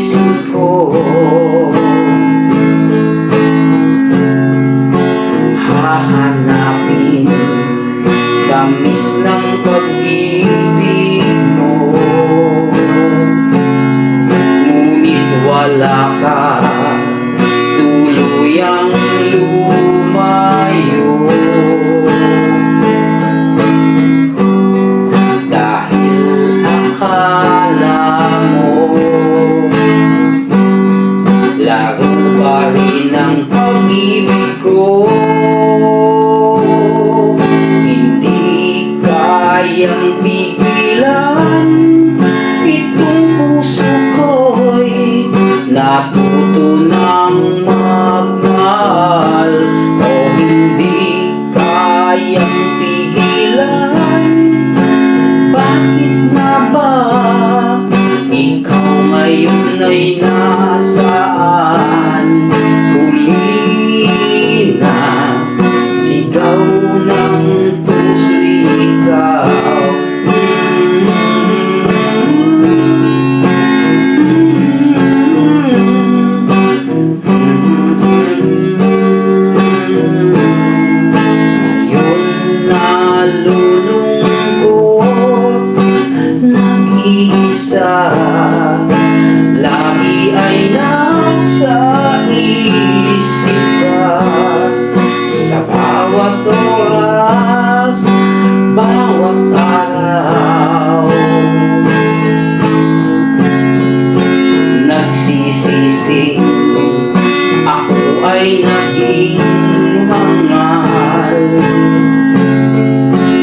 isip ko, hahanapin tamis ng pag-ibig mo, ngunit wala ka, tuluyang lumayo. Dahil akala mo laro pa rin ang pag-ibig ko, hindi kayang pigilan itong puso ko'y natuto ng magmahal. O hindi kayang pigilan, bakit nga ba ikaw ngayon ay nasaan? Huli na sigaw ng puso'y ikaw. Ngayon nalulungkot, nag-iisa, lagi ay nasa isip ka. Sa bawat oras, bawat araw, nagsisisi ako ay naging hangal.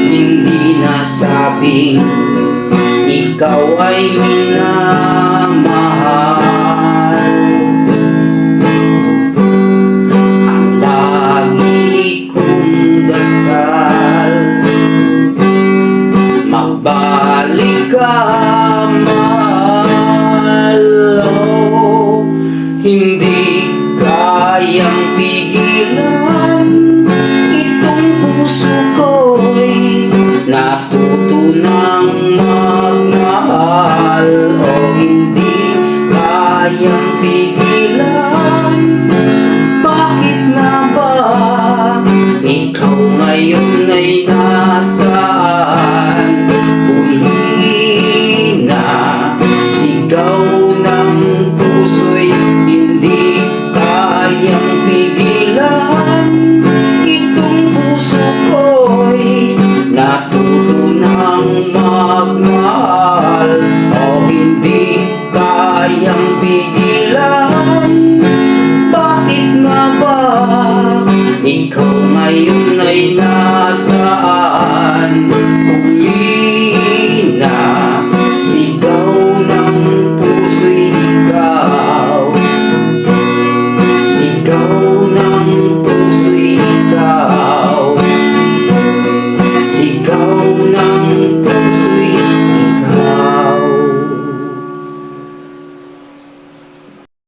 Hindi nasabing ikaw ay minamahal. Ang lagi kong dasal, magbalik ka, mahal. Oh, hindi kayang pigilan itong puso ko'y natuto ng magmahal. O hindi kayang pigilan, bakit nga ba ikaw ngayon ay nasaan? Huli na sigaw ng puso'y hindi kayang pigilan itong puso ko'y natuto ng magmahal. O hindi kayang pigilan,